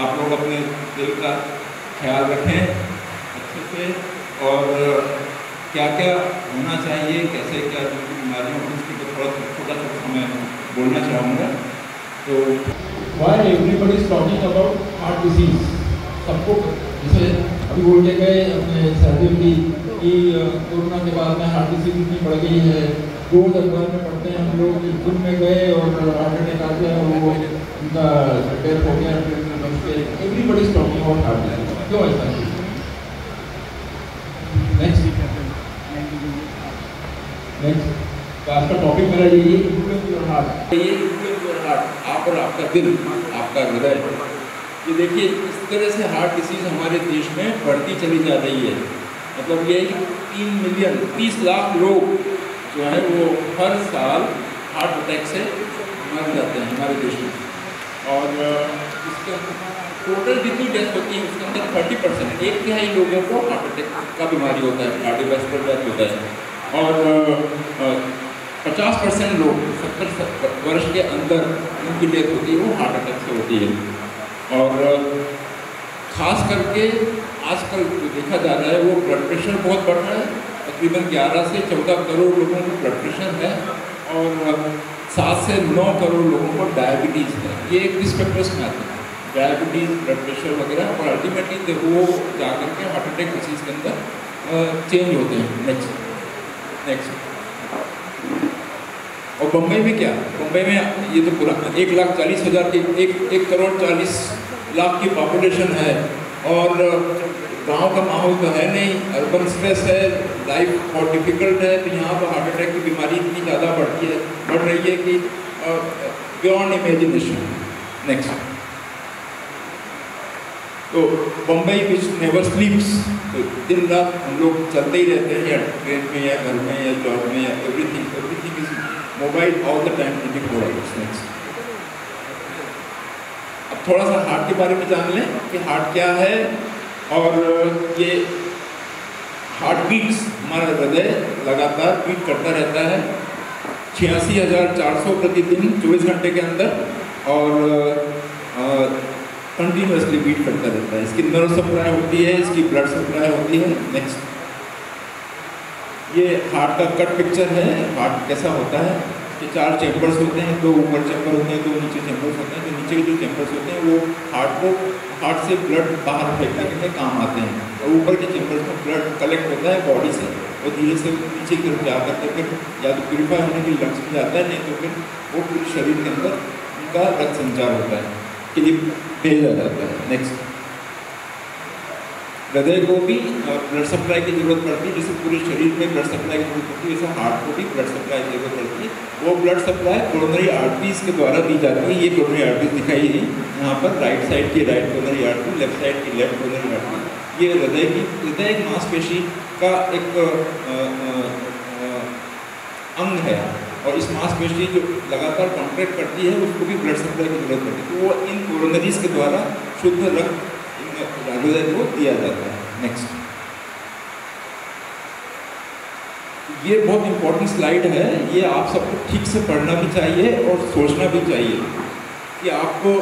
आप लोग अपने दिल का ख्याल रखें अच्छे से, और क्या क्या होना चाहिए, कैसे क्या जो बीमारियाँ होती हैं उसके ऊपर थोड़ा छोटा छोटा मैं बोलना चाहूँगा। तो Why everybody is talking about heart disease? सबको जैसे अभी बोल के गए अपने सर्दी की कि कोरोना के बाद में हार्ट डिसीज इतनी बढ़ गई है, रोज अखबार में पढ़ते हैं हम लोग कि जिम में गए और हार्ट अटैक आ गया और वो उनका डेथ हो गया। Everybody is talking about heart disease, क्यों ऐसा है? नेक्स्ट आज का टॉपिक मेरा यही है, इन्फ्लुएंस योर हार्ट। ये इन्फ्लुएंस योर हार्ट, आप और आपका दिल, आपका हृदय। ये देखिए इस तरह से हार्ट डिसीज़ हमारे देश में बढ़ती चली जा रही है। मतलब ये है कि 3 मिलियन 30 लाख लोग जो हैं वो हर साल हार्ट अटैक से मर जाते हैं हमारे देश में। और इसके टोटल जितनी डेथ होती है उसके अंदर 30%, 1/3 लोगों को हार्ट अटैक का बीमारी होता है, कार्डियोवैस्कुलर डेथ होता है। और 50% लोग 70 वर्ष के अंदर उनकी डेथ होती है वो हार्ट अटैक से होती है। और ख़ास करके आजकल जो देखा जा रहा है वो ब्लड प्रेशर बहुत बढ़ रहा है। तकरीबन 11 से 14 करोड़ लोगों को ब्लड प्रेशर है और 7 से 9 करोड़ लोगों को डायबिटीज़ है। ये एक रिस्क फैक्टर्स में आते हैं, डायबिटीज़, ब्लड प्रेशर वगैरह, और अल्टीमेटली वो जाकर के हार्ट अटैक डिसीज़ के अंदर चेंज होते हैं। नेक्स्ट और बम्बई में क्या, बम्बई में ये तो पूरा 1,40,000 की 1 करोड़ 40 लाख की पॉपुलेशन है, और गांव का माहौल तो है नहीं, अर्बन स्ट्रेस है, लाइफ बहुत डिफिकल्ट है। तो यहाँ पर हार्ट अटैक की बीमारी इतनी ज़्यादा बढ़ रही है कि बियॉन्ड इमेजिनेशन। नेक्स्ट, तो बम्बई विच नेवर स्लीप्स, तो दिन रात हम लोग चलते ही रहते हैं, या ट्रेन में या घर में या जॉब में या everything is mobile all the time 24 hours. Next, अब थोड़ा सा हार्ट के बारे में जान लें कि हार्ट क्या है। और ये हार्ट बीट्स, हमारा हृदय लगातार बीट करता रहता है 86,400 प्रतिदिन 24 घंटे के अंदर, और कंटिन्यूसली बीट करता रहता है। इसकी नर्व सप्लाई होती है, इसकी ब्लड सप्लाई होती है। नेक्स्ट, ये हार्ट का कट पिक्चर है। हार्ट कैसा होता है, ये 4 चैम्बर्स होते हैं, 2 ऊपर चैम्बर होते हैं, 2 नीचे चैम्बर्स होते हैं। तो नीचे के जो चैम्बर्स होते हैं वो हार्ट से ब्लड बाहर फेंकने के काम आते हैं, और ऊपर के चैम्बर्स में ब्लड कलेक्ट होता है बॉडी से, और धीरे से नीचे की तरफ जाकर के फिर या तो प्यूरिफाई होने के लक्ष्य में जाता है, नहीं तो फिर वो पूरे शरीर के अंदर उनका रक्त संचार होता है के लिए भेजा जाता है। नेक्स्ट, हृदय को भी ब्लड सप्लाई की जरूरत पड़ती है, जैसे पूरे शरीर में ब्लड सप्लाई की जरूरत पड़ती है, वैसे हार्ट को भी ब्लड सप्लाई की जरूरत पड़ती है। वो ब्लड सप्लाई कोरोनरी आर्टरीज के द्वारा दी जाती है। ये कोरोनरी आर्टरीज दिखाई है यहाँ पर, राइट साइड की right coronary artery, left side की लेफ्ट कोरोनरी आर्टरी। ये हृदय एक मांसपेशी का एक अंग है, और इस मांसपेशी जो लगातार कॉन्ट्रैक्ट करती है उसको भी ब्लड सप्लाई की जरूरत पड़ती है। तो वो इन कोरोनरीज के द्वारा शुद्ध रक्त हृदय को दिया जाता है। नेक्स्ट, ये बहुत इंपॉर्टेंट स्लाइड है, ये आप सबको ठीक से पढ़ना भी चाहिए और सोचना भी चाहिए कि आपको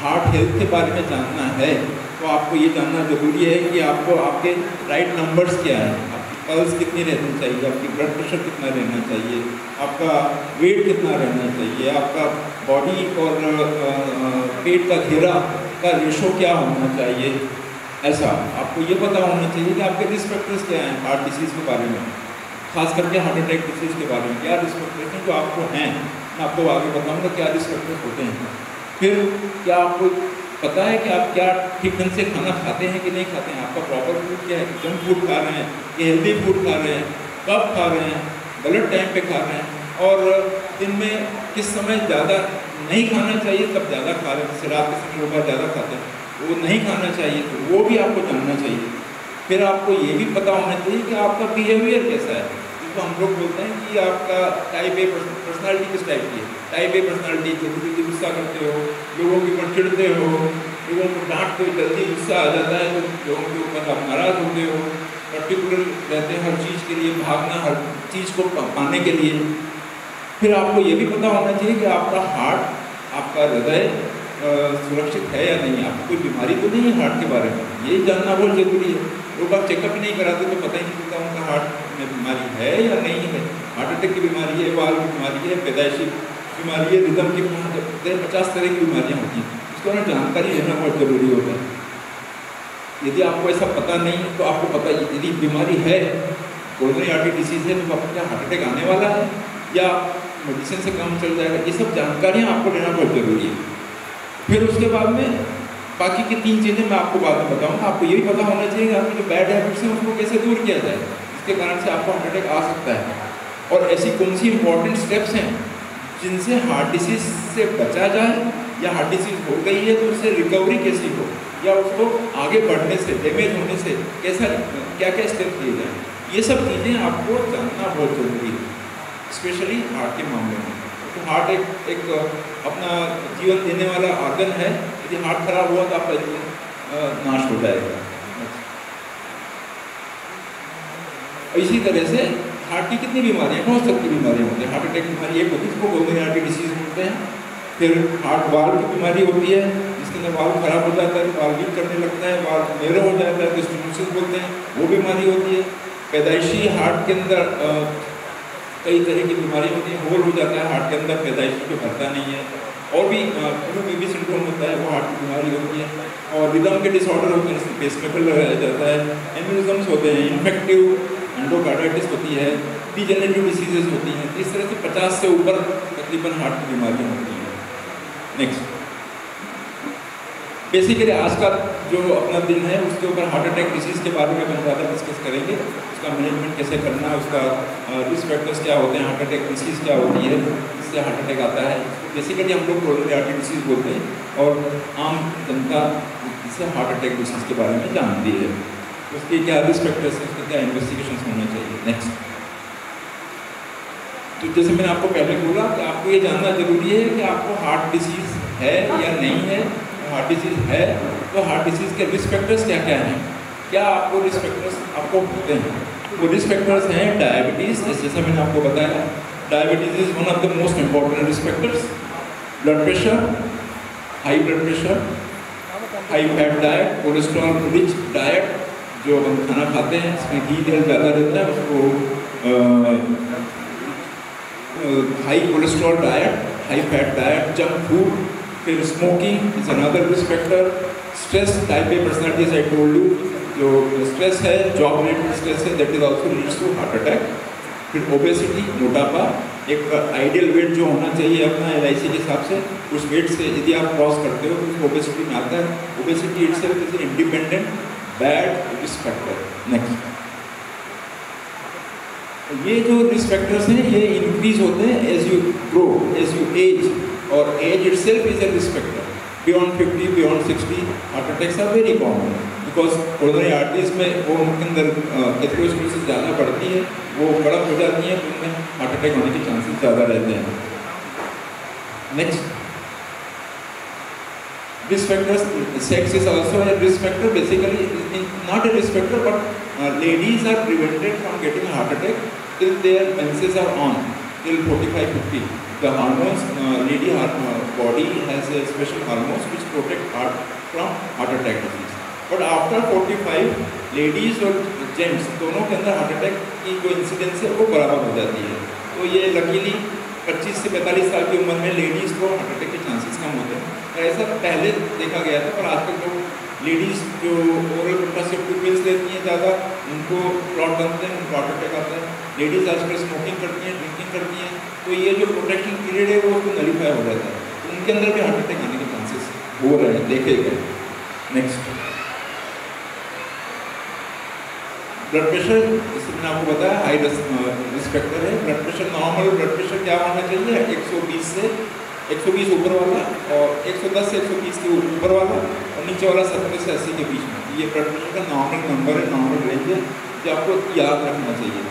हार्ट हेल्थ के बारे में जानना है। तो आपको ये जानना जरूरी है कि आपको आपके राइट नंबर्स क्या है, आपकी पल्स कितनी रहनी चाहिए, आपकी ब्लड प्रेशर कितना रहना चाहिए, आपका वेट कितना रहना चाहिए, आपका बॉडी और पेट का घेरा का रेशो क्या होना चाहिए। ऐसा आपको ये पता होना चाहिए कि आपके रिस्क फैक्टर्स क्या हैं हार्ट डिसीज़ के बारे में, खास करके हार्ट अटैक डिसीज़ के बारे में क्या रिस्क फैक्टर्स हैं जो आपको हैं। मैं आपको आगे बताऊंगा क्या रिस्क फैक्टर्स होते हैं। फिर क्या आपको पता है कि आप क्या ठीक ढंग से खाना खाते हैं कि नहीं खाते हैं, आपका प्रॉपर फूड क्या है, जंक फूड खा रहे हैं कि हेल्दी फूड खा रहे हैं, कब खा रहे हैं, गलत टाइम पे खा रहे हैं, और दिन में किस समय ज़्यादा नहीं खाना चाहिए तब ज़्यादा खा रहे हैं, जैसे रात के समय लोग ज़्यादा खाते हैं वो नहीं खाना चाहिए, तो वो भी आपको जानना चाहिए। फिर आपको ये भी पता होना चाहिए कि आपका बिहेवियर कैसा है, जिसको हम लोग बोलते हैं कि आपका टाइप ए पर्सनालिटी किस टाइप की है। टाइप ए पर्सनालिटी, जल्दी गुस्सा करते हो, लोगों के ऊपर चिढ़ते हो, लोगों को डांटते हो, जल्दी गुस्सा आ जाता है तो लोगों के ऊपर आप नाराज़ होते हो, पर्टिकुलर रहते हैं हर चीज़ के लिए, भागना हर चीज़ को पाने के लिए। फिर आपको ये भी पता होना चाहिए कि आपका हार्ट, आपका हृदय सुरक्षित है या नहीं, आपको कोई बीमारी तो नहीं है हार्ट के बारे में, ये जानना बहुत जरूरी है। लोग आप चेकअप ही नहीं कराते तो पता ही नहीं चलता उनका हार्ट में बीमारी है या नहीं है। हार्ट अटैक की बीमारी है, वाल्व की बीमारी है, पैदाइशी बीमारी है, रिदम की बीमारी, 50 तरह की बीमारियाँ होती हैं, इसके बारे में जानकारी लेना बहुत ज़रूरी होता है। यदि आपको ऐसा पता नहीं है तो आपको पता, यदि बीमारी है, कोरोनरी आर्टरी डिसीज है, तो आपको क्या हार्ट अटैक आने वाला है या मेडिसिन से काम चल जाएगा, ये सब जानकारियाँ आपको लेना बहुत ज़रूरी है। फिर उसके बाद में बाकी की 3 चीज़ें मैं आपको बाद में बताऊँगा। आपको ये भी पता होना चाहिए कि आपकी जो बैड हैबिट्स हैं उसको कैसे दूर किया जाए, इसके कारण से आपको हार्ट अटैक आ सकता है, और ऐसी कौन सी इंपॉर्टेंट स्टेप्स हैं जिनसे हार्ट डिसीज से बचा जाए, या हार्ट डिसीज हो गई है तो उससे रिकवरी कैसी हो, या उसको आगे बढ़ने से, डैमेज होने से कैसा, क्या क्या स्टेप लिए जाए, ये सब चीज़ें आपको जानना बहुत ज़रूरी है, स्पेशली हार्ट के मामले में। तो हार्ट एक अपना जीवन देने वाला ऑर्गन है, यदि हार्ट खराब हुआ तो आपका जीवन नाश हो जाएगा। इसी तरह से हार्ट की कितनी बीमारियाँ, बहुत सारी बीमारियाँ होती हैं। हार्ट अटैक की बीमारी एक होती है जिसको कोरोनरी आर्टरी डिसीज बोलते हैं। फिर हार्ट वाल्व की बीमारी होती है जिसके अंदर वाल्व खराब हो जाता है, वाल्व लीक करने लगता है, वाल्व नेरो हो जाता है, तो स्टेनोसिस बोलते हैं, वो बीमारी होती है। पैदाइशी हार्ट के अंदर कई तरह की बीमारी होती है, होल हो जाता है हार्ट के अंदर, पैदाइशी जो भरता नहीं है, और भी बेबी सिंड्रोम होता है, वो हार्ट की बीमारी होती है। और रिदम के डिसऑर्डर होते हैं, जिसमें पेसमेकर लगाया जाता है, एम्यूरिज्म्स होते हैं, इन्फेक्टिव एंडोकार्डाइटिस होती है, डिजेनरेटिव डिसीजेज होती हैं। इस तरह से 50 से ऊपर तकरीबन हार्ट की बीमारियाँ होती हैं। नेक्स्ट, बेसिकली आज का जो अपना दिन है उसके ऊपर हार्ट अटैक डिसीज़ के बारे में हम ज़्यादा डिस्कस करेंगे, उसका मैनेजमेंट कैसे करना है, उसका रिस्क फैक्टर्स क्या होते हैं, हार्ट अटैक डिसीज़ क्या होती है, इससे हार्ट अटैक आता है, बेसिकली हम लोग कोरोनरी आर्टरी डिसीज़ बोलते हैं, और आम जनता इससे हार्ट अटैक डिसीज़ के बारे में जानती है, उसके क्या रिस्क फैक्टर्स हैं, उसके क्या इन्वेस्टिगेशन होने चाहिए। नेक्स्ट, तो जैसे मैंने आपको पहले बोला कि आपको ये जानना जरूरी है कि आपको हार्ट डिसीज़ है या नहीं है। हार्ट डिसीज़ है तो हार्ट डिसीज़ के रिस्क फैक्टर्स क्या क्या हैं, क्या आपको रिस्क फैक्टर्स आपको होते हैं। वो रिस्क फैक्टर्स हैं डायबिटीज़, जैसा मैंने आपको बताया, diabetes is one of the most important risk factors. Blood pressure, high blood pressure, high fat diet, cholesterol rich diet, जो हम खाना खाते हैं इसमें घी तेल ज़्यादा रहता है, उसको high cholesterol diet, high fat diet, junk food, फिर smoking is another risk factor. Stress, type A personalities I told you, जो स्ट्रेस है, जॉब रिलेटेड स्ट्रेस है, that is also leads to heart attack. फिर obesity, मोटापा, एक ideal weight जो होना चाहिए अपना LIC के हिसाब से, उस वेट से यदि आप क्रॉस करते हो तो उसको ओबेसिटी में आता है। Obesity itself is an independent bad risk factor. Next, ये जो रिस्क फैक्टर्स हैं ये इंक्रीज होते हैं as you grow, as you age, और age itself is a risk factor. Beyond 50, beyond 60 heart attacks are very common, because coronary arteries में वो उनके अंदर एथेरोस्क्लेरोसिस ज़्यादा बढ़ती है, वो कड़क हो जाती है, तो उनमें हार्ट अटैक होने के चांसेस ज़्यादा रहते हैं। Next, risk factors, sex is also a risk factor, basically not a risk factor, but ladies are prevented from getting a heart attack till their menses are on, till 45-50. The hormones, lady body has a special hormones which protect heart from heart attack disease. But after 45, ladies और gents दोनों के अंदर heart attack की जो incidence है वो बराबर हो जाती है। तो ये लकीली 25 से 45 साल की उम्र में लेडीज़ को हार्ट अटैक के चांसेस कम होते हैं। ऐसा पहले देखा गया था, पर आजकल जो लेडीज़ जो ओरल कंट्रासेप्टिव पिल्स लेती हैं ज़्यादा, उनको क्लॉट बनते हैं, उनको हार्ट अटैक आता है। लेडीज़ आजकल स्मोकिंग करती हैं, ड्रिंकिंग करती हैं, तो ये जो प्रोटेक्शन पीरियड है वो उसको नलीफाई हो जाता है, तो उनके अंदर भी हार्ट अटैक आने के चांसेस हो रहे हैं, देखे गए। नेक्स्ट, ब्लड प्रेशर, जैसे मैंने आपको बताया हाई रिस्क फैक्टर है। Blood pressure, normal blood pressure क्या होना चाहिए, 120 ऊपर वाला, और 110 से 120 के ऊपर वाला, और नीचे वाला 70 से 80 के बीच में। ये ब्लड प्रेशर का नॉर्मल नंबर है, नॉर्मल रेंज है, जो आपको याद रखना चाहिए।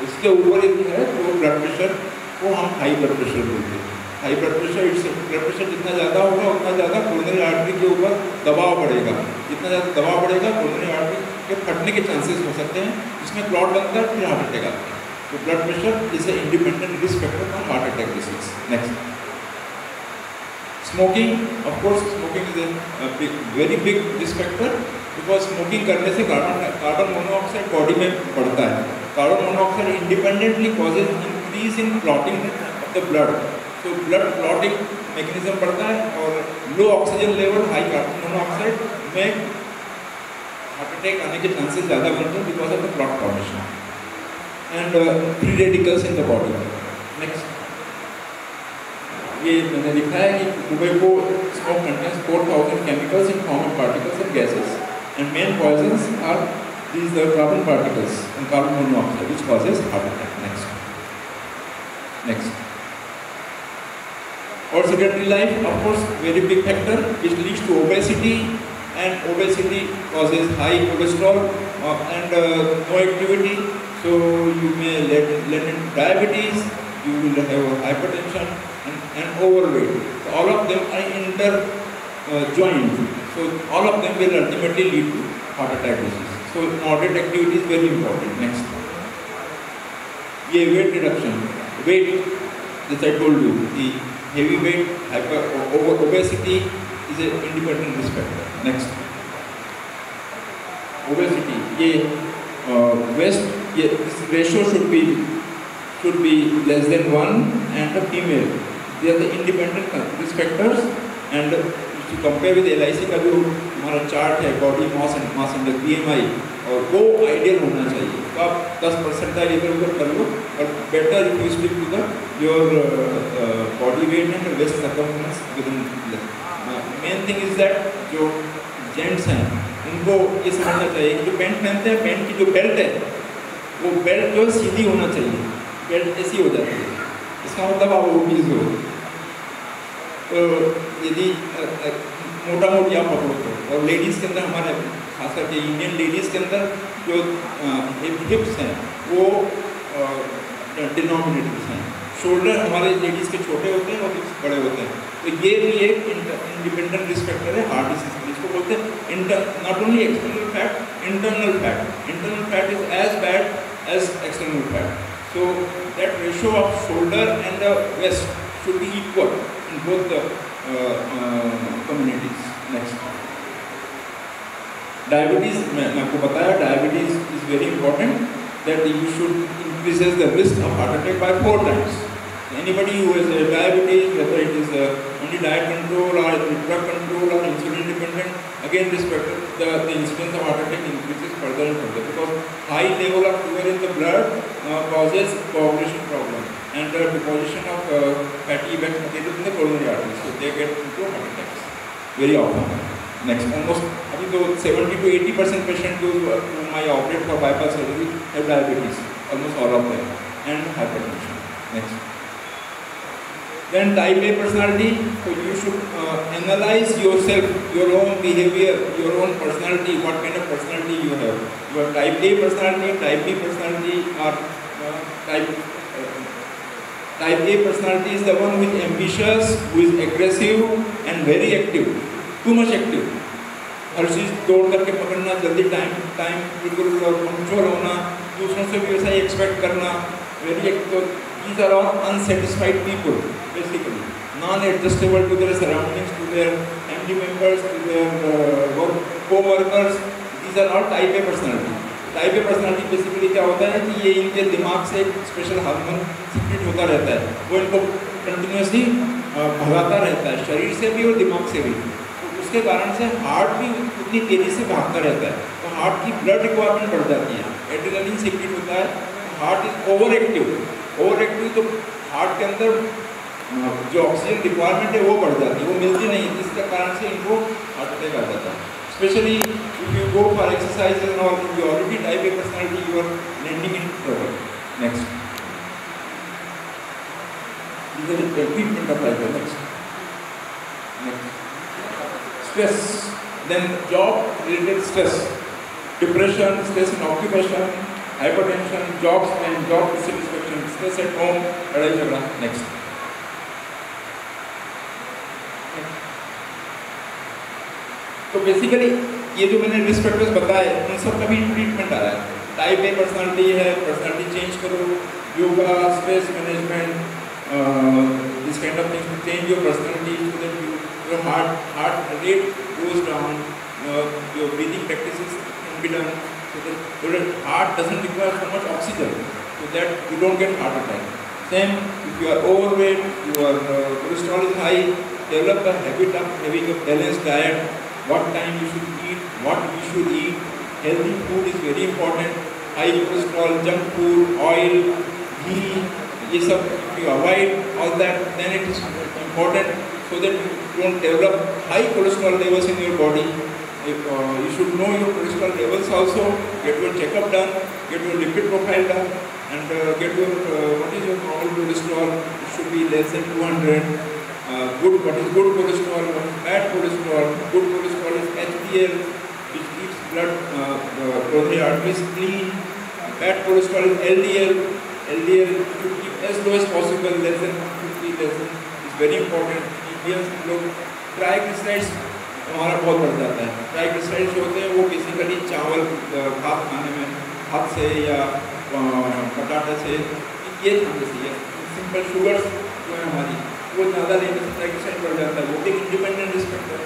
इसके ऊपर एक है तो ब्लड प्रेशर को हम हाई ब्लड प्रेशर बोलते हैं। High blood pressure, blood pressure जितना ज़्यादा होगा उतना ज़्यादा कोरोनरी आर्टरी के ऊपर दबाव बढ़ेगा, जितना ज़्यादा दबाव बढ़ेगा कोरोनरी आर्टरी के फटने के चांसेस हो सकते हैं, जिसमें क्लॉट बनता है, फिर हार्ट अटैक आता है। तो blood pressure is a independent risk factor for heart attack disease. Next, Smoking, of course, smoking is a very big risk factor because smoking करने से कार्बन मोनोऑक्साइड बॉडी में बढ़ता है. Carbon monoxide independently causes increase in clotting of the blood. तो blood clotting mechanism बढ़ता है और low oxygen level, high carbon monoxide में हार्ट अटैक आने के चांसेस ज़्यादा बनते हैं because of the clot formation and free radicals in the body. Next, ये मैंने लिखा है कि tobacco smoke contains 4000 chemicals in form of particles and gases and main poisons are these the carbon particles and carbon monoxide which causes heart attack. Next. Or sedentary life, of course, very big factor which leads to obesity, and obesity causes high cholesterol and no activity. So you may let in diabetes, you will have hypertension and overweight. So all of them are interjoined. So all of them will ultimately lead to heart attack disease. So moderate activity is very important. Next, ये weight reduction, weight, as I told you, the heavy weight, obesity is an independent risk factor. Next, obesity, ये this ratio should be less than 1, and the female, they are the independent risk factors. And if you compare with LIC का जो हमारा chart है, body mass index BMI, और वो ideal होना चाहिए. तो आप 10% इधर उधर कर लो, और better if you stick to the your body weight and waist circumference within. Main thing is that जो जेंट्स हैं उनको ये समझना चाहिए कि जो पैंट पहनते हैं, पैंट की जो बेल्ट है वो बेल्ट जो सीधी होना चाहिए. बेल्ट ऐसी हो जाती है, इसका मतलब आप ओबीज हो. तो यदि मोटा मोटी आप पकड़ो तो, और लेडीज़ के अंदर हमारे खास करके इंडियन लेडीज़ के अंदर जो हिप्स हैं वो डिनोमिनेटर्स हैं. शोल्डर हमारे लेडीज़ के छोटे होते हैं और हिप्स बड़े होते हैं. तो ये भी एक इंडिपेंडेंट रिस्क फैक्टर है हार्ट डिसीज. इसको बोलते हैं not only external fat, internal fat. Internal fat is as bad as external fat. So that ratio of shoulder and the waist should be equal in both the communities. Next, diabetes. मैं आपको बताया diabetes is very important. That you should increases the risk of heart attack by 4 times. Anybody who has diabetes, whether it is only diet control or drug control or insulin dependent, again this factor, the incidence of heart attack increases further and further because high level of sugar in the blood causes coagulation problem and deposition of fatty event material in the coronary arteries, so they get into heart attacks very often. Next, almost अभी तो 70 to 80% patient whom I operate for bypass surgery have diabetes, almost all of them, and hypertension. Next. Then type A personality, so you should analyze yourself, your own behavior, your own personality, what kind of personality you have. Your type A personality, type B personality, or type A personality is the one who is ambitious, who is aggressive and very active, too much active. हर चीज़ दौड़ करके पकड़ना, जल्दी time बिल्कुल punctual होना, दूसरों से भी वैसा ही एक्सपेक्ट करना, very active. These are all unsatisfied people, basically, non-adjustable to their surroundings, to their family members, to their co-workers. These are all type A personality. Type A personality basically क्या होता है कि ये इनके दिमाग से एक स्पेशल हार्मोन सिक्रेट होता रहता है, वो इनको कंटिन्यूसली भगाता रहता है, शरीर से भी और दिमाग से भी. तो उसके कारण से हार्ट भी उतनी तेज़ी से भागता रहता है, तो हार्ट की ब्लड रिक्वायरमेंट बढ़ जाती है, एड्रेनलिन सिक्रेट होता है, हार्ट इज ओवर एक्टिव तो हार्ट के अंदर जो ऑक्सीजन रिक्वायरमेंट है वो बढ़ जाती है, वो मिलती नहीं, जिसके कारण से इनको हार्ट अटैक आ जाता है. Specially if you go for exercise and all, you already type A personality, you are landing in trouble. Next, this is the treatment of type A. Next, stress. Then job related stress, depression, stress in occupation, hypertension, job strain, job dissatisfaction, stress at home, लड़ाई झगड़ा. Next. तो basically ये जो मैंने risk factors बताए उन सब का भी ट्रीटमेंट आ रहा है. टाइप ए पर्सनालिटी है, पर्सनालिटी चेंज करो, yoga, stress management, this kind of things to change your personality so that you your heart rate goes down, your breathing practices can be done so that your heart doesn't require so much oxygen, so that you don't get heart attack. Same, if you are overweight, your cholesterol is high, develop a habit of having a balanced diet, what time you should eat, what you should eat. Healthy food is very important. High cholesterol, junk food, oil, ghee, if you avoid all that, then it is important so that you don't develop high cholesterol levels in your body. You should know your cholesterol levels also, get your checkup done, get your lipid profile done, and get your, what is your normal cholesterol. It should be less than 200. What is good cholesterol, what is bad cholesterol. Good cholesterol is HDL, which keeps blood, coronary arteries clean. Bad cholesterol is LDL. LDL should keep as low as possible, less than 150, less than, is very important. Indians लोग triglycerides हमारा बहुत बढ़ जाता है. Triglycerides जो होते हैं वो बेसिकली चावल भात खाने में हाथ से या पटाटे से ये खाने से, सिंपल शुगर्स जो है हमारी वो ज़्यादा लेने से ट्राइग्लिसराइड बढ़ जाता है. वो भी इंडिपेंडेंट रिस्पेक्ट है.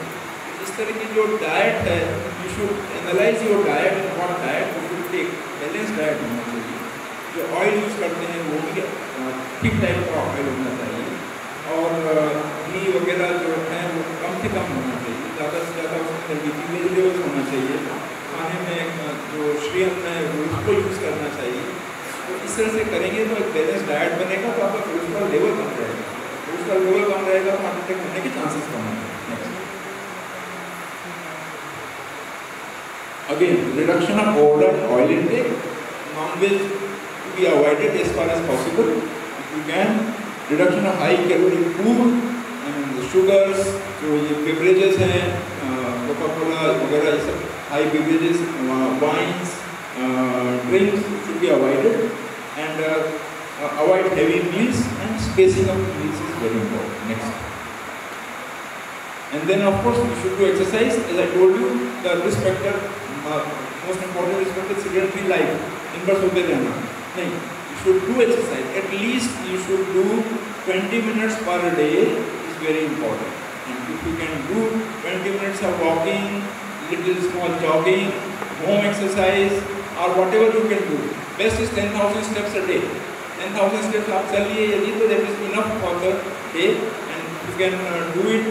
इस तरह की जो डाइट है, you should analyse your diet and what diet you should take. Balance diet होना चाहिए. जो ऑयल यूज़ करते हैं वो भी ठीक टाइप का ऑयल होना चाहिए, और घी वगैरह जो है वो कम से कम होना चाहिए. ज़्यादा से ज़्यादा उसमें लीफी वेजिटेबल्स होना चाहिए. खाने में जो श्रीअन्न है वो उसको यूज़ करना चाहिए. तो इस तरह से करेंगे तो एक बैलेंस डाइट बनेगा, तो आपका कोलेस्ट्रॉल लेवल कम रहेगा. कोलेस्ट्रॉल लेवल कम रहेगा तो हार्ट अटैक होने के चांसेस कम होंगे. Again, reduction of over oil intake. Non-veg to be avoided as far as possible. If you can, reduction of high calorie food and the sugars, जो ये beverages हैं, Coca-Cola वगैरह ये सब high beverages, wines, drinks should be avoided, and avoid heavy meals, and spacing of meals is very important. Next. And then of course you should do exercise. As I told you, the risk factor, most important risk factor is sedentary life. दिन भर सोते रहना नहीं. You should do exercise. At least you should do 20 minutes per day is very important. And if you can do 20 minutes of walking, little small jogging, home exercise, or whatever you can do. Best is 10,000 steps a day. 10,000 steps आप चलिए यदि, तो that is enough for the day, and you can do it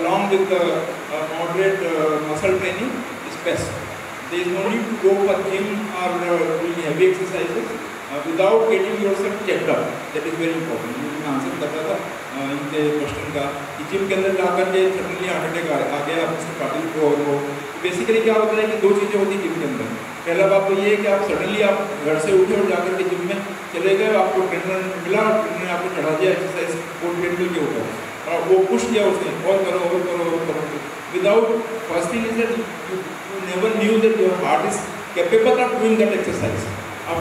along with the moderate muscle training is best. There is no need to go for gym or doing heavy exercises without getting yourself checked up. That is very important. मैं answer कर रहा था इनके question का कि gym के अंदर जाकर के सडनली हार्ट अटैक आ गया मिस्टर पाटिल को, और वो बेसिकली क्या होता है कि दो चीज़ें होती हैं जिम के अंदर. पहला बात तो ये है कि आप सडनली आप घर से उठे और जाकर के जिम में चले गए, आपको ट्रेनर मिला, ट्रेनर ने आपको चढ़ा दिया एक्सरसाइज वो ट्रेडमिल के ऊपर, और वो पुश किया उसने, और करो और करो और करो, without first thing is that you never knew that your heart is capable of doing that exercise, of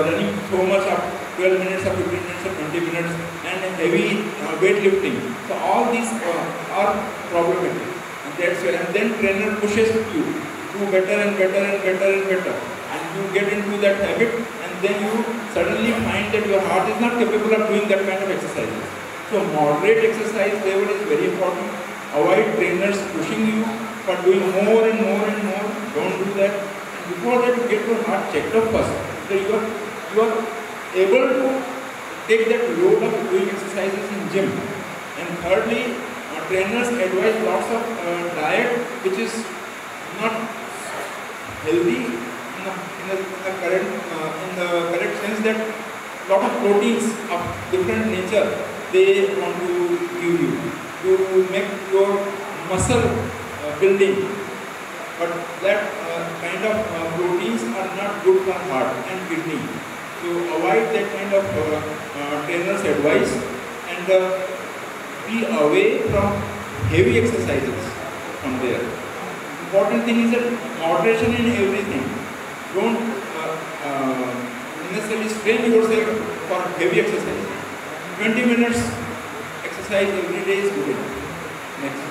running so much of 12 minutes or 15 minutes or 20 minutes, and heavy weight lifting. So all these are problematic, and that's why, and then trainer pushes you to better and better and better and better, and you get into that habit, and then you suddenly find that your heart is not capable of doing that kind of exercises. So moderate exercise level is very important. Avoid trainers pushing you for doing more and more and more. Don't do that. And before that, you get your heart checked up first. So you are able to take that load of doing exercises in gym. And thirdly, trainers advise lots of diet which is not healthy in the correct sense, that lot of proteins of different nature they want to give you to make your muscle building, but that kind of proteins are not good for heart and kidney. So avoid that kind of trainer's advice, and be away from heavy exercises from there. Important thing is that moderation in everything. Don't necessarily strain yourself for heavy exercise. 20 minutes exercise every day is good. Next.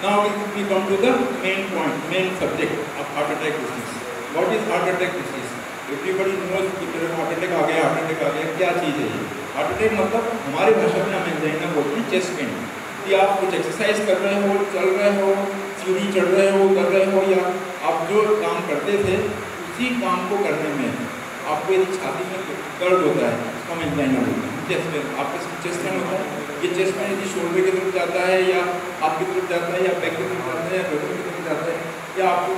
Now we come to the main point, main subject of heart attack disease. What is heart attack disease? Everybody knows कि मेरे heart attack आ गया, क्या चीज़ है ये? Heart attack मतलब हमारी भाषा में हम एंजाइना बोलते हैं चेस्ट पेन। कि आप कुछ एक्सरसाइज कर रहे हो, चल रहे हो, सीढ़ी चढ़ रहे हो, कर रहे हो, या आप जो काम करते थे उसी काम को करने में आपको यदि छाती में दर्द होता है, उसको हम एंजाइना बोलते हैं। चेस्ट पेन, आपका चेस्ट पेन होता है, ये चेस्ट पेन यदि शोल्डर की तरफ जाता है या हाथ की तरफ जाता है या बैक की तरफ जाता है या गर्दन की तरफ जाता है, या आपको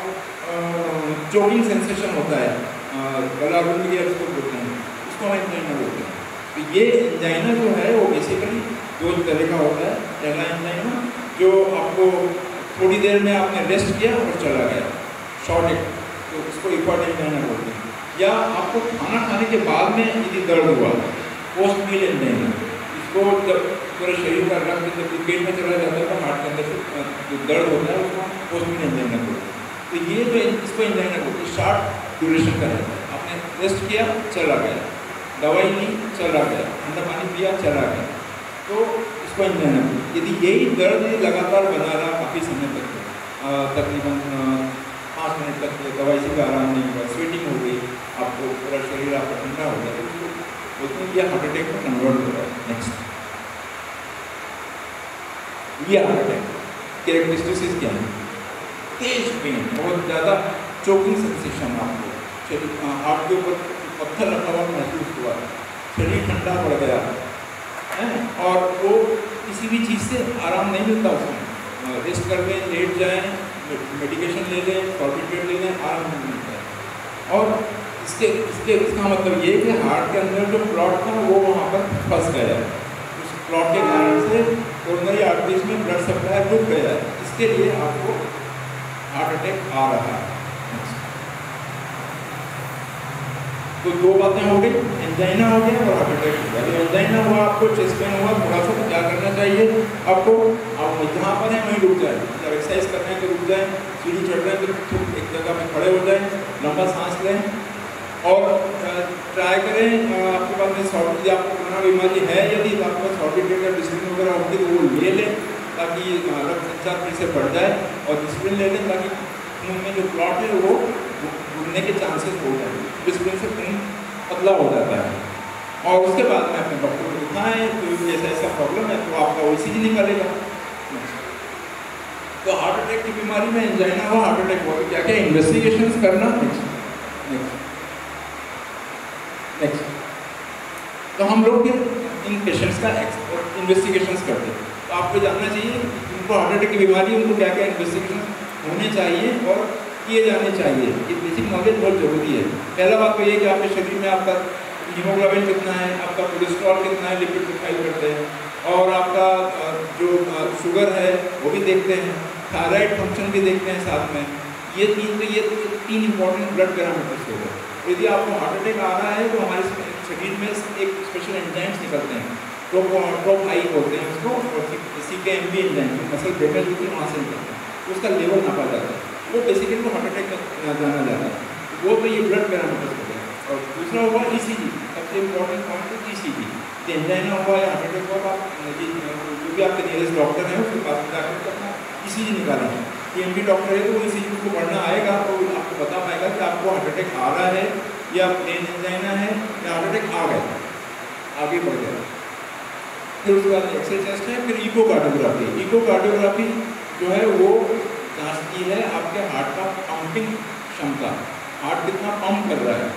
चोकिंग सेंसेशन होता है, गला रुंध गया उसको बोलते हैं, उसको हम एंजाइना बोलते हैं। तो ये एंजाइना जो है वो बेसिकली दो तरह का होता है। पहला एंजाइना जो आपको थोड़ी देर में आपने रेस्ट किया और चला गया, शॉर्ट एक, तो उसको एक्वाट एंजाइना बोलते हैं। या आपको खाना खाने के बाद में यदि दर्द हुआ, पोस्ट मील एंजाइना, इसको जब पूरे शरीर का रक्त जब पेट में चला जाता है तो हार्ट के अंदर से जो दर्द होता है उसको पोस्ट मील एंजाइना बोलते हैं। तो ये जो इसको एंजाइना बोलते हैं, शॉर्ट ड्यूरेशन का रहता है, आपने रेस्ट किया चला गया, दवाई ली चला गया, ठंडा पानी पिया चला गया, तो इसको एंजाइना बोलते हैं। यदि यही दर्द लगातार बना रहा काफ़ी समय तक, तकरीबन 5 मिनट तक दवाई से भी आराम नहीं हुआ, स्वेटिंग हो गई, आपको पूरा शरीर आपका ठंडा हो गया, तो बोलते हैं ये हार्ट अटैक में कन्वर्ट हो रहा है। नेक्स्ट, ये हार्ट अटैक कैरेक्टरिस्टिक्स क्या है? तेज पेन, बहुत ज़्यादा चोकिंग सेंसेशन, आपको शरीर हार्ट के ऊपर पत्थर रखा हुआ महसूस हुआ, शरीर ठंडा पड़ गया है, और वो किसी भी चीज़ से आराम नहीं मिलता उसमें, रेस्ट कर लें, लेट जाएँ, मेडिकेशन ले लें, सॉर्बिट्रेट ले लें, आराम नहीं मिलता है। और इसका मतलब ये कि हार्ट के अंदर जो क्लॉट था वो वहाँ पर फंस गया है, उस क्लॉट के कारण से कोरोनरी आर्टरीज में ब्लड सप्लाई रुक गया है, इसके लिए आपको हार्ट अटैक आ रहा है। तो दो बातें हो गई, एंजाइना हो गया और हार्ट अटैक हो गया। तो एंजाइना हुआ, आपको चेस्ट पेन हुआ, थोड़ा सा तो क्या करना चाहिए आपको, आप जहाँ पर हैं वहीं रुक जाए, जब एक्सरसाइज कर रहे हैं तो रुक जाए, सीढ़ी चढ़ रहे हैं तो एक जगह में खड़े हो जाए, लंबा सांस लें, और ट्राई करें आपके पास में सॉर्बिट्रेट, आपको कोरोना बीमारी है यदि तो आपके पास सॉर्बिट्रेट या डिस्प्रिन वगैरह होगी तो वो ले लें ताकि रक्त संचार फिर से बढ़ जाए, और डिस्प्रिन ले लें ताकि खून में जो क्लॉट है वो घुलने के चांसेस हो जाए, डिस्प्रिन से खून पतला हो जाता है। और उसके बाद में अपने डॉक्टर को दिखाएं, तो जैसा ऐसा प्रॉब्लम है तो आपका OCG निकालेगा। तो हार्ट अटैक की बीमारी में एंजाइना हुआ, हार्ट अटैक हुआ, क्या क्या इन्वेस्टिगेशंस करना। नेक्स्ट, तो हम लोग इन पेशेंट्स का इन्वेस्टिगेशंस करते हैं, तो आपको जानना चाहिए उनको हार्ट अटैक की बीमारी, उनको क्या क्या इन्वेस्टिगेशन होने चाहिए और किए जाने चाहिए। ये बेसिक नॉलेज बहुत ज़रूरी है। पहला बात तो ये कि आपके शरीर में आपका हीमोग्लोबिन कितना है, आपका कोलेस्ट्रॉल कितना है, लिपिड प्रोफाइल करते हैं, और आपका जो शुगर है वो भी देखते हैं, थायराइड फंक्शन भी देखते हैं साथ में। ये तीन इंपॉर्टेंट ब्लड पैरामीटर्स हो गए। यदि आपको हार्ट अटैक आ रहा है तो हमारे शरीर में एक स्पेशल एंजाइम्स निकलते हैं, ट्रोप आई बोलते हैं उसको, और CKMB एंजाइम, मसल डैमेज होती है वहाँ से निकलते हैं, तो उसका लेवल नापा जाता है, वो बेसिकली वो हार्ट अटैक का जाना जाता है। वो तो ये ब्लड पैरामीटर्स हो गए। और दूसरा हुआ ECG, सबसे इम्पोर्टेंट पॉइंट है ECG। एंजाइना हुआ या हार्ट अटैक हुआ, आप जो भी आपके नियरेस्ट डॉक्टर हैं उसके पास जाकर अपना ECG निकालेंगे। TMT डॉक्टर है तो वो ECG को पढ़ना आएगा, तो आपको बता पाएगा कि आपको हार्ट अटैक आ रहा है या प्लेन एंजाइना है या हार्ट अटैक आ गया, आगे बढ़ गया। फिर उसके बाद एक्सरे टेस्ट है, फिर इकोकार्डियोग्राफी। इकोकार्डियोग्राफी जो है वो जांचती है आपके हार्ट का पंपिंग क्षमता, हार्ट कितना पंप कर रहा है।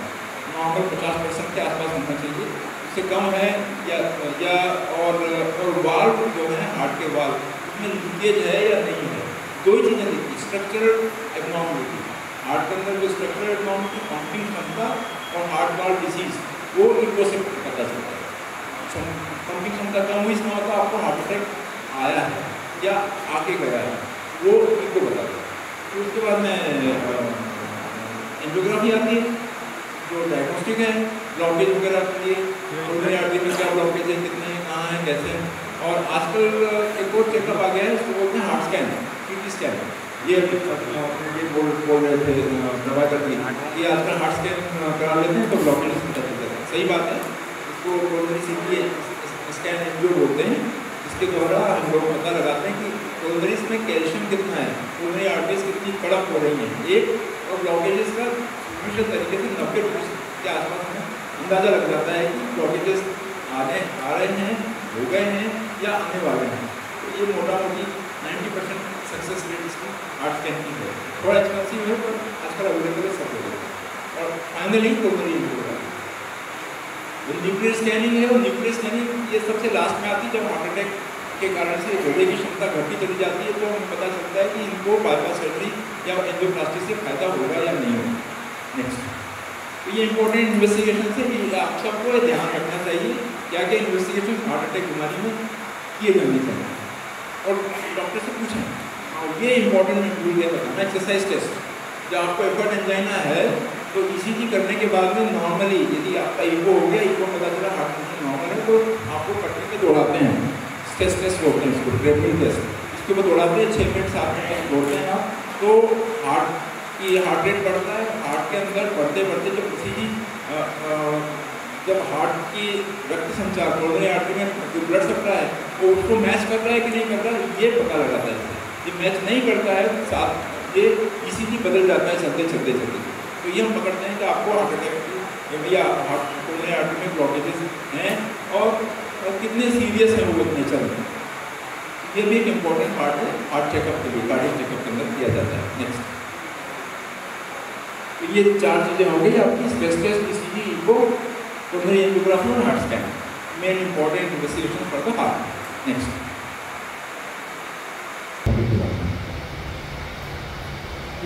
नॉर्मल 50% के आसपास होना चाहिए, उससे कम है या और वाल्व जो है हार्ट के वाल्व उसमें लीकेज है या नहीं है, दो ही चीज़ें देखी, स्ट्रक्चरल एब्नॉर्मलिटी, हार्ट के अंदर जो स्ट्रक्चरल एब्नॉर्मलिटी, पंपिंग क्षमता और हार्ट वाल्व डिजीज, वो इनको से पता चलता है। पंपिंग क्षमता कम हुई इसका मतलब आपको हार्ट अटैक आया है या आके गया है, वो इनको बताता है। तो उसके बाद में एंजियोग्राफी आती है जो डायग्नोस्टिक है, ब्लॉकेज वगैरह के लिए, कोरोनरी आर्टरी में क्या ब्लॉकेज है, कितने हैं, कहाँ हैं, कैसे हैं। और आजकल एक और चेकअप आ गया है, उसको बोलते हैं हार्ट स्कैन, CT स्कैन। ये बोल रहे थे दवा करके कि आजकल हार्ट स्कैन करा लेते हैं तो ब्लॉकेज पता चल जाता है। सही बात है, इसको कोरोनरी CT स्कैन एंजियो बोलते हैं। इसके द्वारा हम लोग पता लगाते हैं कि कोरोनरीज में कैल्शियम कितना है, कोरोनरी आर्टरीज कितनी कड़क हो रही हैं एक, और ब्लॉकेजेस का सुनिश्चित तरीके से 90% के आसपास में अंदाज़ा लग जाता है कि ब्लॉकेजेस आ रहे हैं, हो गए हैं या आने वाले हैं। तो ये मोटा मोटी 90% सक्सेस रेट इसकी हार्ट स्कैन की है। थोड़ा एक्सपेंसिव है पर आजकल अवेलेबल है सब जगह। और फाइनली कोरोनरी एंजियोग्राफी, जो न्यूक्लियर स्कैनिंग है, वो न्यूक्लियर स्कैनिंग ये सबसे लास्ट में आती है जब हार्ट अटैक के कारण से हृदय की क्षमता घटती चली जाती है, तो हमें पता चलता है कि इनको बाईपास सर्जरी या एंजियोप्लास्टी से फायदा होगा या नहीं होगा। नेक्स्ट, तो ये इंपॉर्टेंट इन्वेस्टिगेशन है, आप सबको ध्यान रखना चाहिए क्या क्या इन्वेस्टिगेशन हार्ट अटैक बीमारी में किए जाने चाहिए। और डॉक्टर से पूछें, और ये इंपॉर्टेंट मैं भूल गया बताना, एक्सरसाइज टेस्ट। जब आपको एफर्ट एंजाइना है तो ईसीजी करने के बाद में नॉर्मली यदि आपका ईको हो गया, ईको में पता चला हार्ट फंक्शन नॉर्मल है, तो आपको पट्टी पे दौड़ाते हैं, स्ट्रेस टेस्ट बोलते हैं इसको, ट्रेडमिल टेस्ट, इसके ऊपर दौड़ाते हैं 6 मिनट 7 मिनट तक दौड़ते हैं आप, तो हार्ट रेट बढ़ता है। हार्ट के अंदर बढ़ते बढ़ते जब ईसीजी जब हार्ट की रक्त संचार कोरोनरी आर्टरी में जो ब्लड सप्लाई है वो उसको मैच कर रहा है कि नहीं कर रहा है, ये पता लगाता है। ये मैच नहीं करता है साथ ये ईसीजी बदल जाता है चलते चलते चलते, तो ये हम पकड़ते हैं कि आपको हार्ट अटैक या हार्ट कोरोनरी आर्टरी में ब्लॉकेजेस हैं और कितने सीरियस हैं वो इतने चल रहे हैं। ये भी एक इम्पॉर्टेंट पार्ट है हार्ट चेकअप के लिए, कार्डियक चेकअप के अंदर किया जाता है। नेक्स्ट, तो ये 4 चीज़ें हो गई आपकी, stress test, ECG, echo, coronary angiography और heart scan, main important investigation for the heart. Next,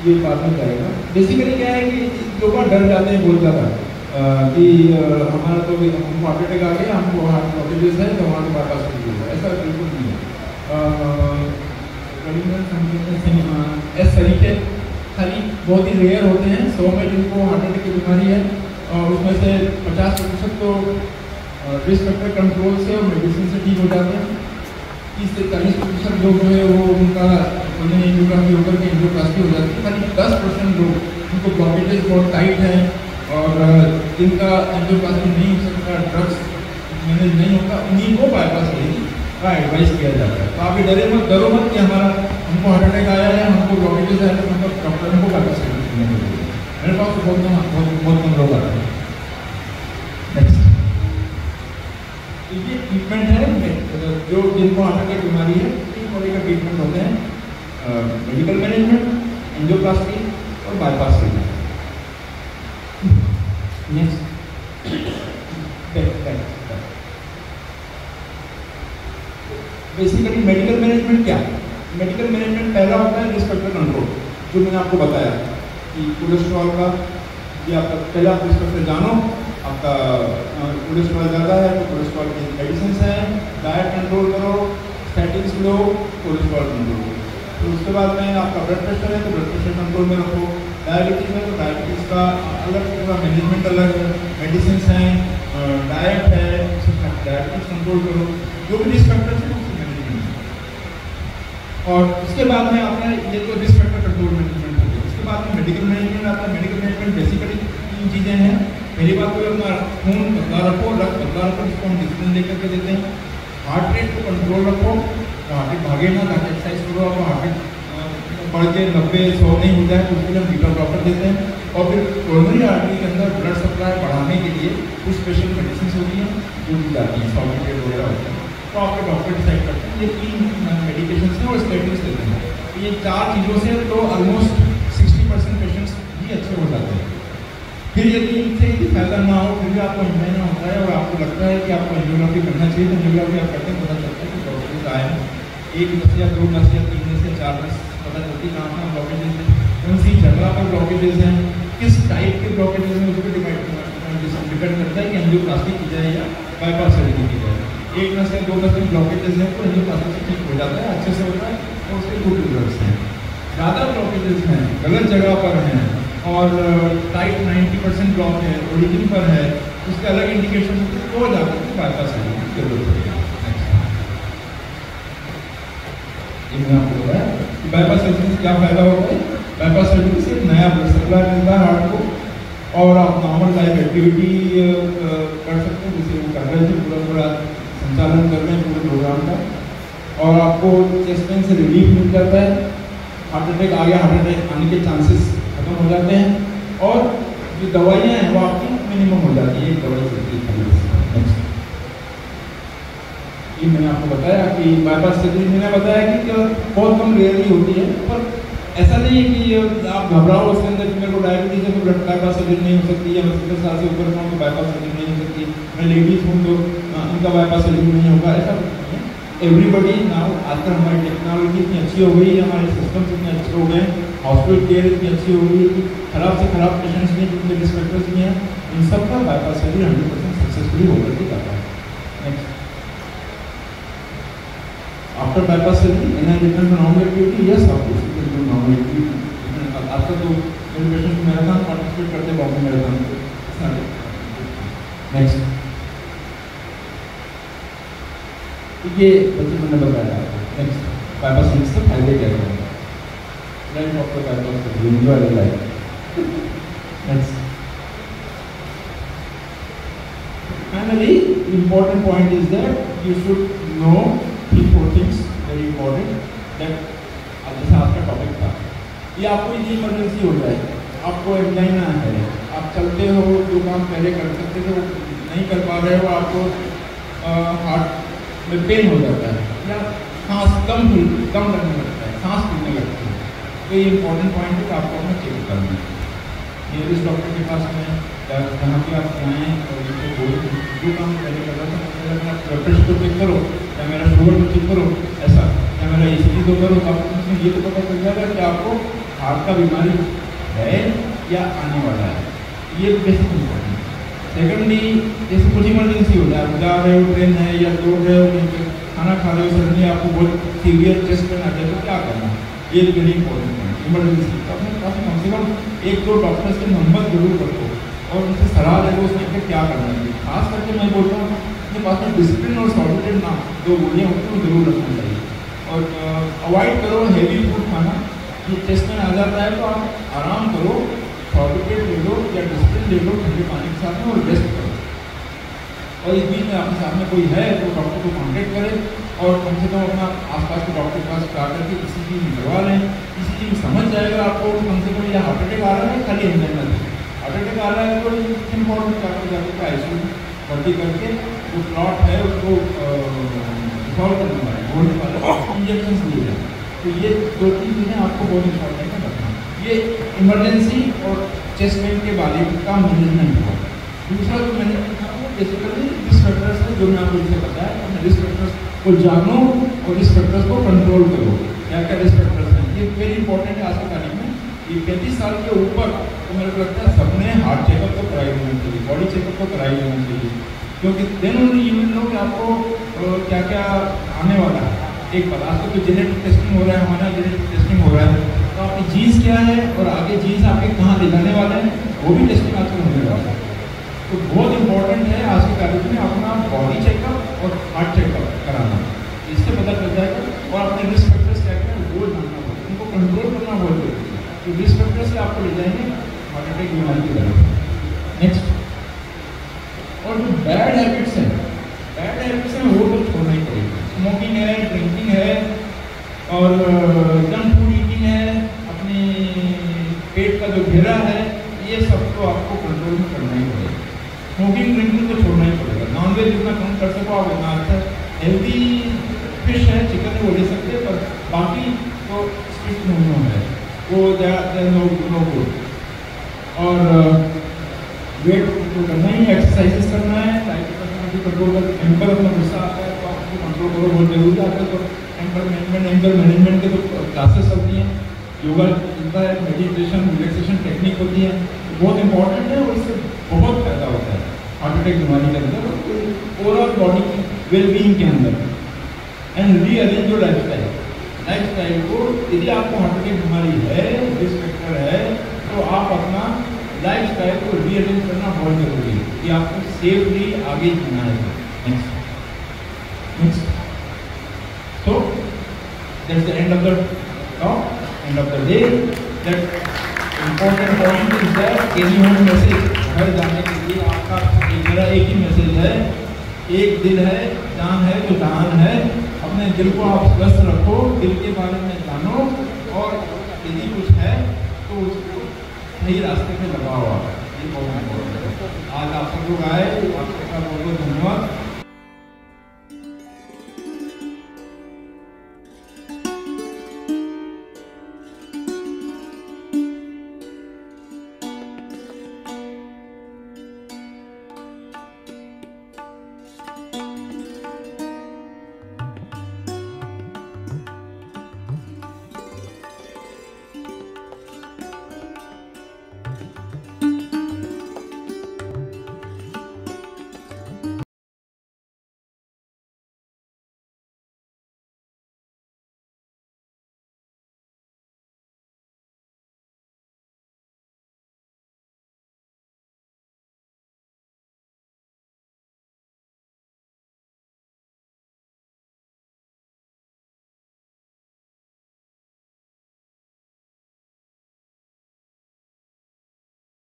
ये बाद में जाएगा। बेसिकली क्या है कि लोग डर जाते हैं बहुत ज़्यादा कि हमारा तो हमको हार्ट अटैक आ गया, हमको हार्ट ब्लॉकेजेस है तो हमारे बाईपास कर दिया, ऐसा बिल्कुल नहीं है। इस तरीके खाली बहुत ही रेयर होते हैं, 100 में जिनको हार्ट अटैक की बीमारी है और उसमें से 50% तो रिस्क फैक्टर कंट्रोल से और मेडिसिन से ठीक हो जाते हैं। 30 से 40% लोग जो है वो उनका एंजियोग्राफी होकर के एंजियोप्लास्टी हो जाती है। खाली 10% लोग उनको ब्लॉकेजेस बहुत टाइट हैं और जिनका एंजियोप्लास्टी नहीं हो सकता, ड्रग्स मैनेज नहीं होता, उन्हीं को बाईपास सर्जरी का एडवाइस किया जाता है। तो आप ये डरो मत कि हमको हार्ट अटैक आया है, हमको ब्लॉकेजेस आया है, मतलब डॉक्टर को बाईपास सर्जरी करनी होगी। मेरे पास तो बहुत कम लोग आते हैं। नेक्स्ट, ये ट्रीटमेंट है जो जिनको हार्ट अटैक बीमारी है, 3 तरह का ट्रीटमेंट होते हैं, मेडिकल मैनेजमेंट, एंजियोप्लास्टी और bypass surgery. Next, basically medical management क्या है? मेडिकल मैनेजमेंट पहला होता है रिस्क फैक्टर कंट्रोल, जो मैंने आपको बताया कि कोलेस्ट्रॉल का, ये आपका पहला रिस्क फैक्टर जानो, आपका कोलेस्ट्रॉल ज़्यादा है तो कोलेस्ट्रॉल की मेडिसिन है, डाइट कंट्रोल करो, स्टैटिन्स लो, कोलेस्ट्रॉल कंट्रोल करो। तो उसके बाद में आपका ब्लड प्रेशर है तो ब्लड प्रेशर कंट्रोल में रखो, डायबिटीज़ है तो डायबिटीज़ का अलग पूरा मैनेजमेंट अलग है, मेडिसिन हैं, डाइट है, डायबिटीज़ कंट्रोल करो, जो भी रिस्क फैक्टर्स हैं उसकी मैनेजमेंट। और उसके बाद में आपने ये तो रिस्क फैक्टर कंट्रोल मैनेजमेंट हो गया। उसके बाद में मेडिकल मैनेजमेंट आता है। मेडिकल मैनेजमेंट बेसिकली 3 चीज़ें हैं। पहली बात तो अपना खून पतला रखो, रक्त पतला रखो, जिसको हम डिसिप्लिन लेकर के देते हैं। हार्ट रेट को कंट्रोल रखो, हार्ट रेट भागे ना, ताकि एक्सरसाइज करो, आपको हार्ट रेट बढ़ के 90-100 नहीं हो जाए तो उसके लिए हम बीटा ब्लॉकर देते हैं। और फिर कोरोनरी आर्टरी के अंदर ब्लड सप्लाई बढ़ाने के लिए कुछ स्पेशल मेडिसिन होती हैं जो दी जाती हैं, सॉलिटेड वगैरह होते हैं, तो आपके डॉक्टर डिसाइड करते हैं। ये 3 मेडिकेशन हैं और स्टेटिन्स देते हैं। तो ये 4 चीज़ों से तो ऑलमोस्ट 60% पेशेंट्स भी अच्छे हो जाते हैं। फिर यदि इनसे यदि फायदा ना हो, फिर भी आपको एंजाइना होता है और आपको लगता है कि आपको एंजियोग्राफी करना चाहिए, तो एंजियोग्राफी आप करते हैं, पता चलता है कि ब्लॉकेज आए हैं, 1 नस या 2 नस या 3 नस या 4 नस, पता चलती है कहाँ कहाँ ब्लॉकेजेस हैं, कौन सी जगह पर ब्लॉकेजेस हैं, किस टाइप के ब्लॉकेजेस हैं, उस पर डिपेंड करता है कि एंजियोप्लास्टी की जाए या बाईपास सर्जरी की जाए। 1 नस या 2 नस में ब्लॉकेजेस हैं तो एंजियोप्लास्टी से ठीक हो जाता है, अच्छे से होता है और उसके गुड रिजल्ट्स हैं। ज़्यादा ब्लॉकेजेस हैं, गलत जगह पर हैं और टाइप 90% ब्लॉक है, ओरिजिन पर है, उसके अलग इंडिकेशन तो ज़्यादा बाईपास सर्जरी की जरूरत है। ये मैंने आपको बताया कि बाईपास सर्जरी से क्या फायदा होता है। बाईपास सर्जरी से नया ब्लड सप्लाई मिलता है हार्ट को और आप नॉर्मल लाइफ एक्टिविटी कर सकते हैं, जैसे वो कर रहे थे, पूरा संचालन कर रहे हैं पूरे प्रोग्राम का, और आपको चेस्ट पेन से रिलीफ मिल जाता है। हार्ट अटैक आ गया, हार्ट अटैक आने के चांसेस खत्म हो जाते हैं और जो दवाइयाँ हैं वो आपकी मिनिमम हो जाती है, एक दवाई से। कि मैंने आपको बताया कि बाईपास सर्जरी मैंने बताया कि बहुत कम रेयरली होती है, पर ऐसा नहीं है कि आप घबराओ उसके अंदर कि मेरे को डायबिटीज है तो बाईपास सर्जरी नहीं हो सकती, या मैं 70 साल से ऊपर हूँ तो बाईपास सर्जरी नहीं हो सकती, मैं लेडीज हूँ तो उनका बाईपास सर्जरी नहीं होगा, ऐसा नहीं है। एवरीबडी नाउ आजकल हमारी टेक्नोलॉजी इतनी अच्छी हो गई, हमारे सिस्टम्स इतने अच्छे हो गए, हॉस्पिटल केयर इतनी अच्छी हो गई कि खराब से खराब पेशेंट्स भी जिनके रिस्क फैक्टर्स भी हैं, इन सब का बाईपास सर्जरी 100% सक्सेसफुली होकर के जाता है। Next, after bypass surgery can I return to normal activity, yes of course it is normal activity. आजकल तो मेरे पेशेंट्स मैराथन पार्टिसिपेट करते हैं, बॉम्बे मैराथन। नेक्स्ट, ये बच्चे मैंने बताया। नेक्स्ट, बाईपास सर्जरी से फायदे क्या हैं? Life of the bypass surgery, enjoy the life. Next, finally, the important point is that you should know 3-4 things very important that जैसे आपका टॉपिक था, ये आपको इतनी इमरजेंसी हो जाए, आपको एंजाइना है, आप चलते हो, जो काम पहले कर सकते थे वो नहीं कर पा रहे हो, आपको हार्ट में पेन हो जाता है या सांस कम लगने लगता है, सांस फूलने लगती है, तो ये इंपॉर्टेंट पॉइंट है कि आपको अपना चेक करना है। नियरेस्ट डॉक्टर के पास में जहाँ पे आप जाएँ और उनको बोलो जो काम पहले कर रहा था, अपना ब्लड प्रेशर को चेक करो या मेरा शुगर को चेक करो, ऐसा या मेरा ECG को करो, तो आपको ये तो पता चल जाएगा कि आपको हार्ट का बीमारी है या आने वाला है, ये बेसिक इम्पोर्टेंट। सेकेंडली, जैसे कुछ इमरजेंसी हो जाए, आप जा रहे हो, ट्रेन है या दौड़ रहे हो, खाना खा रहे हो, सडनली आपको बहुत सीवियर चेस्ट पेन आ जाए तो क्या करना, ये वेरी इंपॉर्टेंट है इमरजेंसी। तो अपने पास कम से कम 1-2 डॉक्टर्स के नंबर जरूर रखो और उनसे सलाह लेकर उसमें क्या करना है। खास करके मैं बोलता हूँ अपने पास में डिसिप्लिन और सॉलिटेड नाम जो गोलियाँ होती हैं वो जरूर रखना चाहिए, और अवॉइड करो हैवी फूड खाना। ये चेस्ट में आ जाता है तो आप आराम करो, सॉलिटेड ले लो या डिसिप्लिन ले लो ठंडे पानी के साथ में और रेस्ट करो। और इस बीच में आपके साथ में कोई है तो डॉक्टर को कॉन्टेक्ट करें और कम से कम अपना आसपास के डॉक्टर के पास जा करके ECG निकलवा लें। ECG में समझ जाएगा आपको कम से कम या हार्ट अटैक आ रहा है खाली एंजाइना है, हार्ट अटैक आ रहा है तो इम्पोर्टेंट जाकर ICU भर्ती करके जो क्लॉट है उसको सॉल्व करने वाला बोलने वाला इंजेक्शन दिए जाए। तो ये 2-3 चीज़ें आपको बहुत इंपॉर्टेंट है रखना। ये इमरजेंसी और चेस्ट पेन के बारे का मैनेजमेंट हुआ। दूसरा जो मैनेजमेंट था वो बेसिकली रिस्क फैक्टर्स है, जो मैं आपको इसे बताया, अपने रिस्क फैक्टर्स को जानो और रिस्क फैक्टर्स को कंट्रोल करो। क्या क्या रिस्क फैक्टर्स हैं, ये वेरी इंपॉर्टेंट है आज की तारीख में। ये 35 साल के ऊपर तो मेरे को लगता है सबने हार्ट चेकअप तो कराई लेना चाहिए, बॉडी चेकअप तो कराई लेना चाहिए, क्योंकि then only you will know कि आपको क्या क्या आने वाला है। एक बार आजकल तो जेनेटिक टेस्टिंग हो रहा है, हमारा जेनेटिक टेस्टिंग हो रहा है, तो आपकी जीन्स क्या है और आगे जीन्स आपके कहाँ ले जाने वाले हैं वो भी टेस्टिंग आजकल होने वाला है। तो बहुत इंपॉर्टेंट है आज की तारीख में अपना बॉडी चेकअप और हार्ट चेकअप कराना, इससे पता चल जाएगा। और अपने रिस्क फैक्टर्स क्या क्या है वो जानना होगा, उनको कंट्रोल करना बहुत जरूरी है। तो रिस्क फैक्टर से आपको ले जाएंगे हार्ट अटैक बीमारी की तरफ। नेक्स्ट, और जो बैड हैबिट्स हैं वो तो छोड़ना ही पड़ेगा। स्मोकिंग है, ड्रिंकिंग है और जंक फूड ईटिंग है, अपने पेट का जो घेरा है, ये सब तो आपको कंट्रोल में करना ही पड़ेगा। स्मोकिंग ड्रिंकिंग तो छोड़ना ही पड़ेगा। नॉनवेज जितना कम कर सको आप उतना अच्छा। हेल्दी फिश है, चिकन है वो ले सकते हैं, पर बाकी तो स्ट्रिक्ट नो है वो नो गुड। और वेट तो करना ही, एक्सरसाइजेस करना है, कंट्रोल कर। टेम्पर अपना गुस्सा आता है तो आप उसको कंट्रोल करो, बहुत जरूरी आता है। तो एंगर मैनेजमेंट के तो क्लासेस होती हैं, योगा चलता है, मेडिटेशन रिलैक्सेशन टेक्निक होती है, बहुत इंपॉर्टेंट है और इससे बहुत फायदा होता है हार्ट अटैक बीमारी के अंदर, ओवरऑल बॉडी की वेलबींग के अंदर। एंड रीअरेंज योर लाइफस्टाइल को, यदि आपको हार्ट अटैक बीमारी है, रिस्क फैक्टर है, तो आप अपना लाइफस्टाइल को रीअरेंज करना बहुत जरूरी है कि आपको सेफली आगे जीना है। Next, so that's the end of the talk, end of the day. That important point is that carry home message घर जाने के लिए आपका मेरा एक ही मैसेज है, एक दिल है, जान है तो जहान है। अपने दिल को आप स्वस्थ रखो, दिल के बारे में जानो और यदि कुछ है तो उसको सही रास्ते पे लगाओ आप। ये बहुत इम्पोर्टेंट है। आज आप सब लोग आए, आपका बहुत बहुत धन्यवाद।